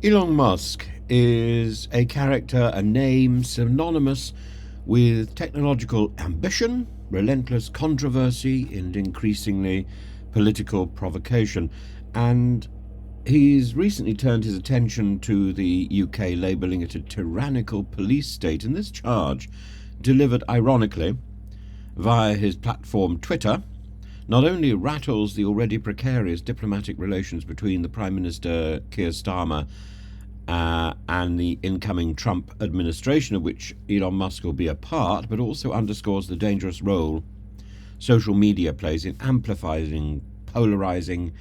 Elon Musk is a character, a name synonymous with technological ambition, relentless controversy, and increasingly political provocation. And he's recently turned his attention to the UK, labelling it a tyrannical police state. And this charge, delivered ironically via his platform Twitter, not only rattles the already precarious diplomatic relations between the Prime Minister Keir Starmer and the incoming Trump administration, of which Elon Musk will be a part, but also underscores the dangerous role social media plays in amplifying polarizing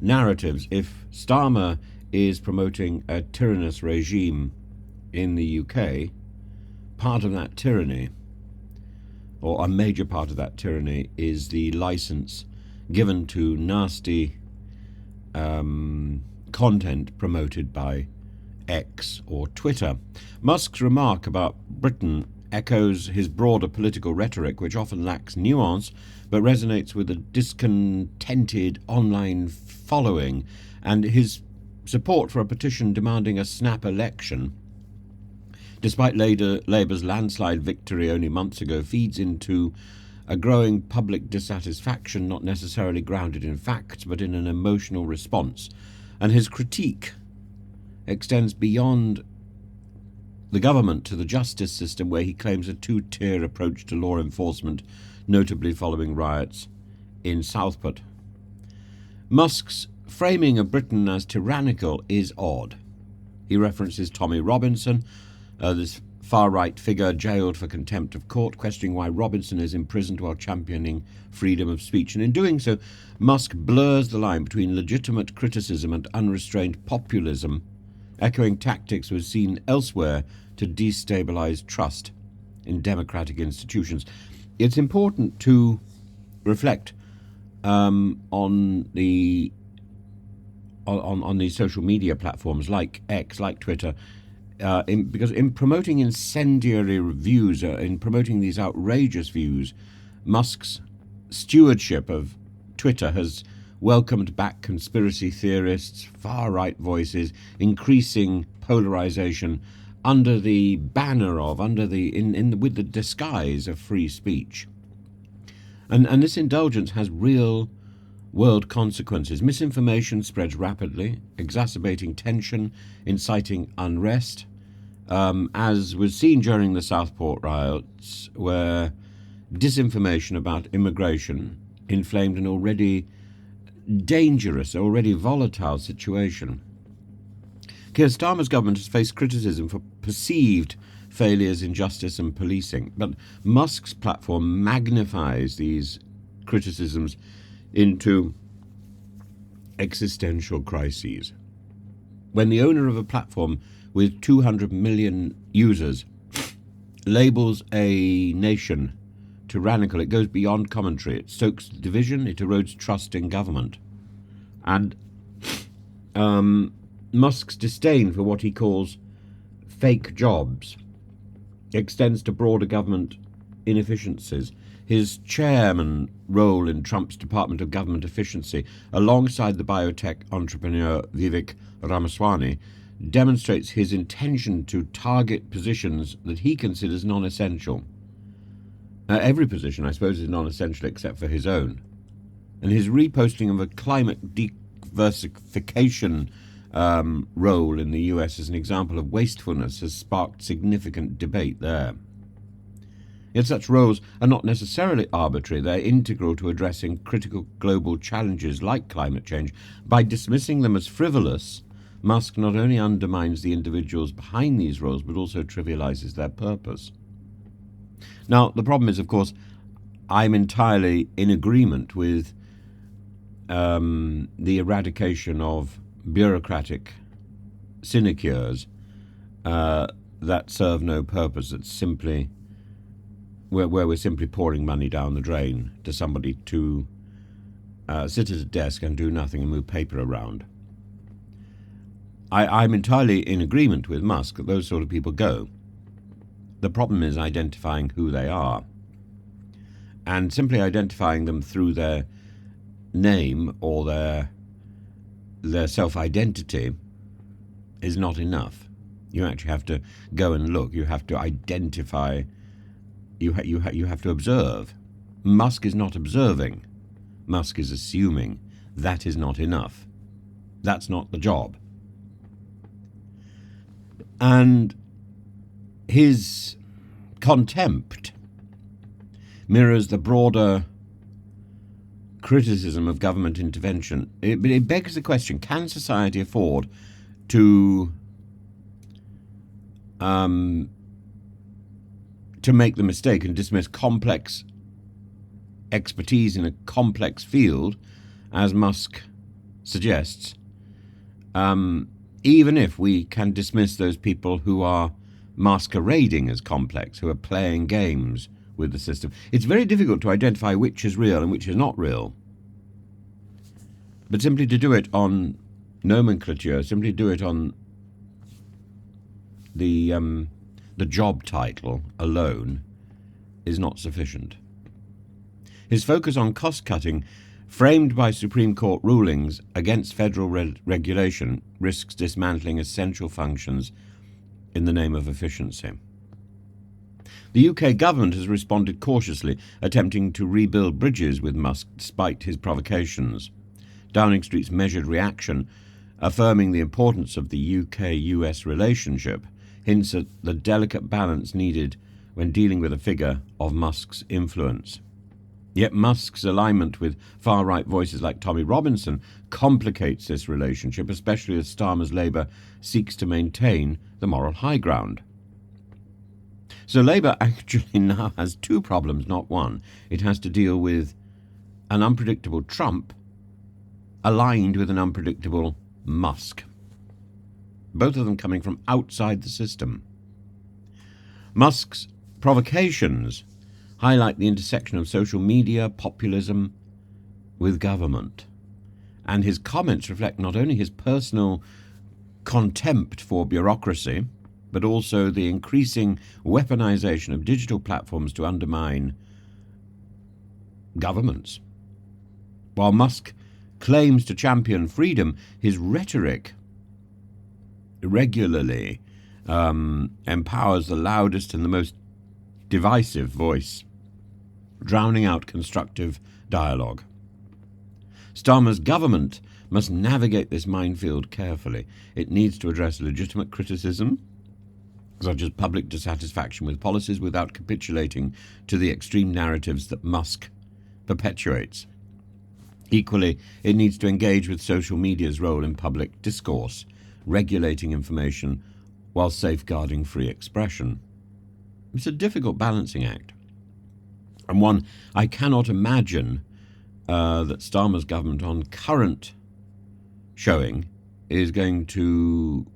narratives. If Starmer is promoting a tyrannous regime in the UK, part of that tyranny, or a major part of that tyranny, is the license given to nasty content promoted by X or Twitter. Musk's remark about Britain echoes his broader political rhetoric, which often lacks nuance but resonates with a discontented online following, and his support for a petition demanding a snap election, despite Labour's landslide victory only months ago, feeds into a growing public dissatisfaction, not necessarily grounded in facts, but in an emotional response. And his critique extends beyond the government to the justice system, where he claims a two-tier approach to law enforcement, notably following riots in Southport. Musk's framing of Britain as tyrannical is odd. He references Tommy Robinson, this far-right figure jailed for contempt of court, questioning why Robinson is imprisoned while championing freedom of speech. And in doing so, Musk blurs the line between legitimate criticism and unrestrained populism, echoing tactics we've seen elsewhere to destabilize trust in democratic institutions. It's important to reflect on these social media platforms like X, like Twitter, because in promoting incendiary views, in promoting these outrageous views, Musk's stewardship of Twitter has welcomed back conspiracy theorists, far-right voices, increasing polarization under the banner of, with the disguise of free speech. And this indulgence has real world consequences. Misinformation spreads rapidly, exacerbating tension, inciting unrest, as was seen during the Southport riots, where disinformation about immigration inflamed an already dangerous, already volatile situation. Keir Starmer's government has faced criticism for perceived failures in justice and policing, but Musk's platform magnifies these criticisms into existential crises. When the owner of a platform with 200 million users labels a nation tyrannical, it goes beyond commentary. It stokes division, it erodes trust in government. And Musk's disdain for what he calls fake jobs extends to broader government inefficiencies. His chairman role in Trump's Department of Government Efficiency, alongside the biotech entrepreneur Vivek Ramaswamy, demonstrates his intention to target positions that he considers non-essential. Every position, I suppose, is non-essential except for his own. And his reposting of a climate diversification role in the US as an example of wastefulness has sparked significant debate there. Yet such roles are not necessarily arbitrary. They're integral to addressing critical global challenges like climate change. By dismissing them as frivolous, Musk not only undermines the individuals behind these roles, but also trivializes their purpose. Now, the problem is, of course, I'm entirely in agreement with the eradication of bureaucratic sinecures that serve no purpose, that's simply where we're simply pouring money down the drain to somebody to sit at a desk and do nothing and move paper around. I'm entirely in agreement with Musk that those sort of people go. The problem is identifying who they are, and simply identifying them through their name or their self-identity is not enough. You actually have to go and look. You have to identify. You have to observe. Musk is not observing. Musk is assuming. That is not enough. That's not the job. And his contempt mirrors the broader criticism of government intervention. It begs the question, can society afford to make the mistake and dismiss complex expertise in a complex field, as Musk suggests, even if we can dismiss those people who are masquerading as complex, who are playing games with the system? It's very difficult to identify which is real and which is not real. But simply to do it on nomenclature, simply do it on the job title alone is not sufficient. His focus on cost-cutting, framed by Supreme Court rulings against federal regulation, risks dismantling essential functions in the name of efficiency. The UK government has responded cautiously, attempting to rebuild bridges with Musk despite his provocations. Downing Street's measured reaction, affirming the importance of the UK-US relationship, hints at the delicate balance needed when dealing with a figure of Musk's influence. Yet Musk's alignment with far-right voices like Tommy Robinson complicates this relationship, especially as Starmer's Labour seeks to maintain the moral high ground. So Labour actually now has two problems, not one. It has to deal with an unpredictable Trump aligned with an unpredictable Musk, both of them coming from outside the system. Musk's provocations highlight the intersection of social media, populism, with government. And his comments reflect not only his personal contempt for bureaucracy, but also the increasing weaponization of digital platforms to undermine governments. While Musk claims to champion freedom, his rhetoric regularly empowers the loudest and the most divisive voice, drowning out constructive dialogue. Starmer's government must navigate this minefield carefully. It needs to address legitimate criticism, such as public dissatisfaction with policies, without capitulating to the extreme narratives that Musk perpetuates. Equally, it needs to engage with social media's role in public discourse, regulating information while safeguarding free expression. It's a difficult balancing act, and one I cannot imagine that Starmer's government on current showing is going to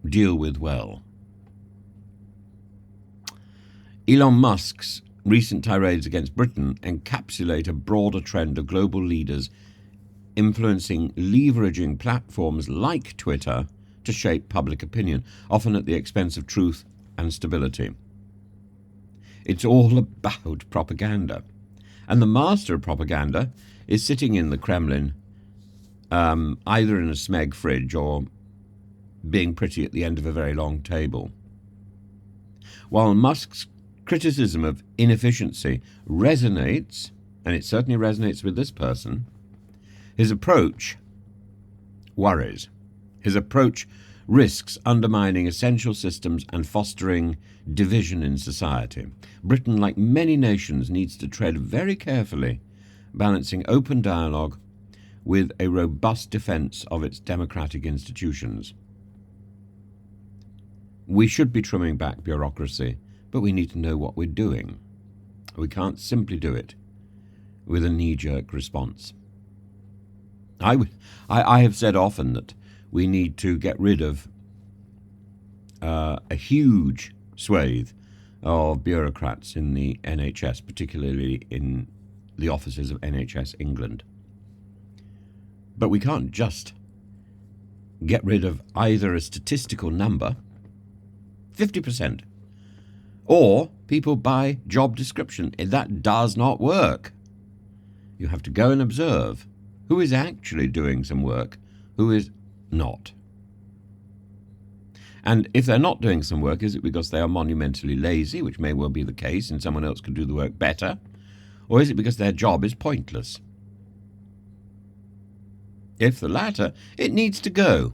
deal with well. Elon Musk's recent tirades against Britain encapsulate a broader trend of global leaders influencing, leveraging platforms like Twitter to shape public opinion, often at the expense of truth and stability. It's all about propaganda. And the master of propaganda is sitting in the Kremlin, either in a smeg fridge or being pretty at the end of a very long table. While Musk's criticism of inefficiency resonates, and it certainly resonates with this person, his approach worries. His approach risks undermining essential systems and fostering division in society. Britain, like many nations, needs to tread very carefully, balancing open dialogue with a robust defence of its democratic institutions. We should be trimming back bureaucracy, but we need to know what we're doing. We can't simply do it with a knee-jerk response. I have said often that we need to get rid of a huge swathe of bureaucrats in the NHS, particularly in the offices of NHS England. But we can't just get rid of either a statistical number, 50%, or people by job description. That does not work. You have to go and observe who is actually doing some work, who is not. And if they're not doing some work, is it because they are monumentally lazy, which may well be the case, and someone else could do the work better? Or is it because their job is pointless? If the latter, it needs to go.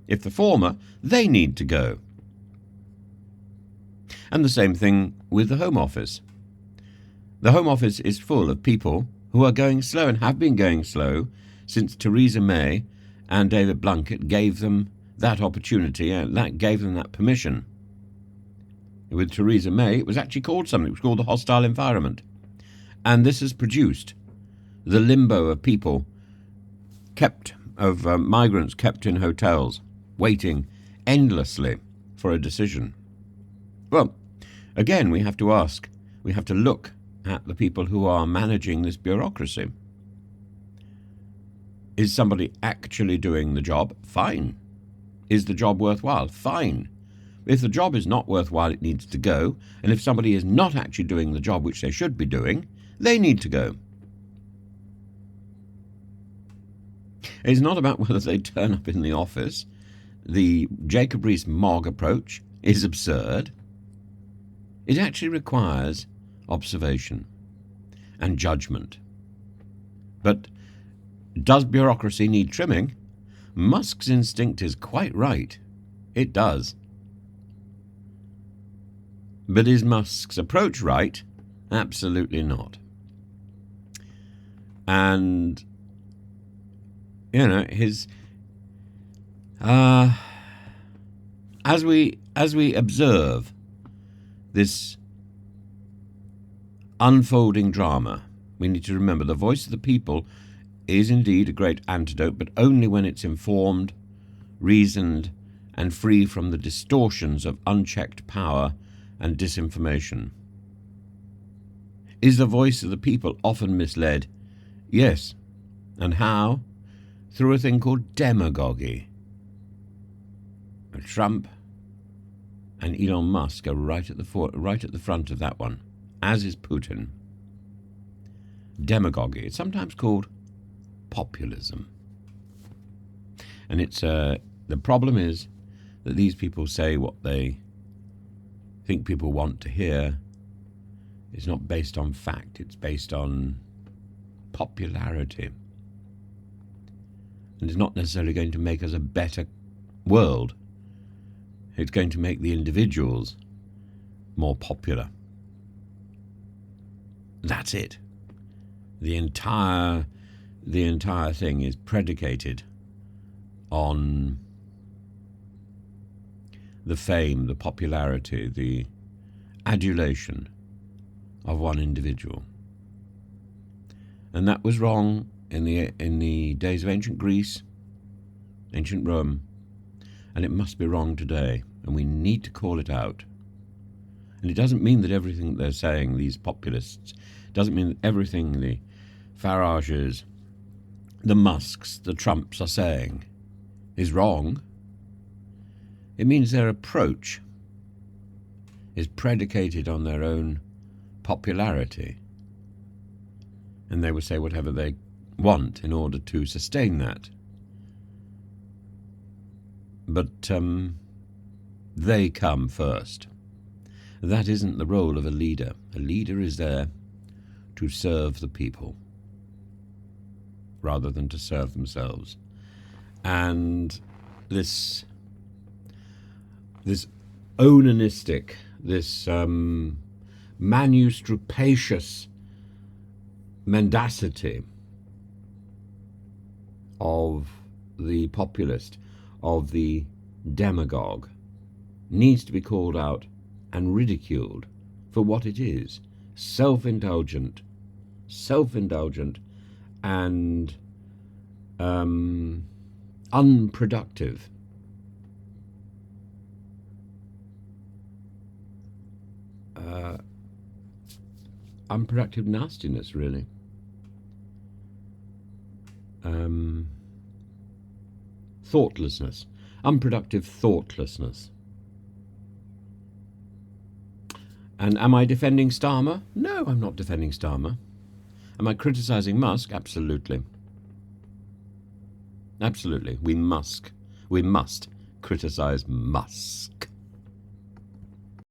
If the former, they need to go. And the same thing with the Home Office. The Home Office is full of people who are going slow and have been going slow since Theresa May and David Blunkett gave them that opportunity and that gave them that permission. With Theresa May, it was actually called something. It was called the hostile environment. And this has produced the limbo of people migrants kept in hotels, waiting endlessly for a decision. Well, again, we have to ask, we have to look at the people who are managing this bureaucracy. Is somebody actually doing the job? Fine. Is the job worthwhile? Fine. If the job is not worthwhile, it needs to go. And if somebody is not actually doing the job which they should be doing, they need to go. It's not about whether they turn up in the office. The Jacob Rees-Mogg approach is absurd. It actually requires observation and judgment. But does bureaucracy need trimming? Musk's instinct is quite right. It does. But is Musk's approach right? Absolutely not. And his as we observe this unfolding drama, we need to remember the voice of the people is indeed a great antidote, but only when it's informed, reasoned, and free from the distortions of unchecked power and disinformation. Is the voice of the people often misled? Yes. And how? Through a thing called demagogy. Trump and Elon Musk are right at the front of that one, as is Putin. Demagogy. It's sometimes called populism. And the problem is that these people say what they think people want to hear. It's not based on fact. It's based on popularity. And it's not necessarily going to make us a better world. It's going to make the individuals more popular. That's it. The entire thing is predicated on the fame, the popularity, the adulation of one individual. And that was wrong in the days of ancient Greece, ancient Rome, and it must be wrong today, and we need to call it out. And it doesn't mean that everything they're saying, these populists, doesn't mean that everything the Farages, the Musks, the Trumps are saying is wrong. It means their approach is predicated on their own popularity, and they will say whatever they want in order to sustain that. But they come first. That isn't the role of a leader. A leader is there to serve the people rather than to serve themselves. And this onanistic, this manustrupacious mendacity of the populist, of the demagogue, needs to be called out and ridiculed for what it is: self-indulgent and unproductive. Unproductive nastiness, really. Thoughtlessness. Unproductive thoughtlessness. And am I defending Starmer? No, I'm not defending Starmer. Am I criticising Musk? Absolutely. Absolutely. We must criticise Musk.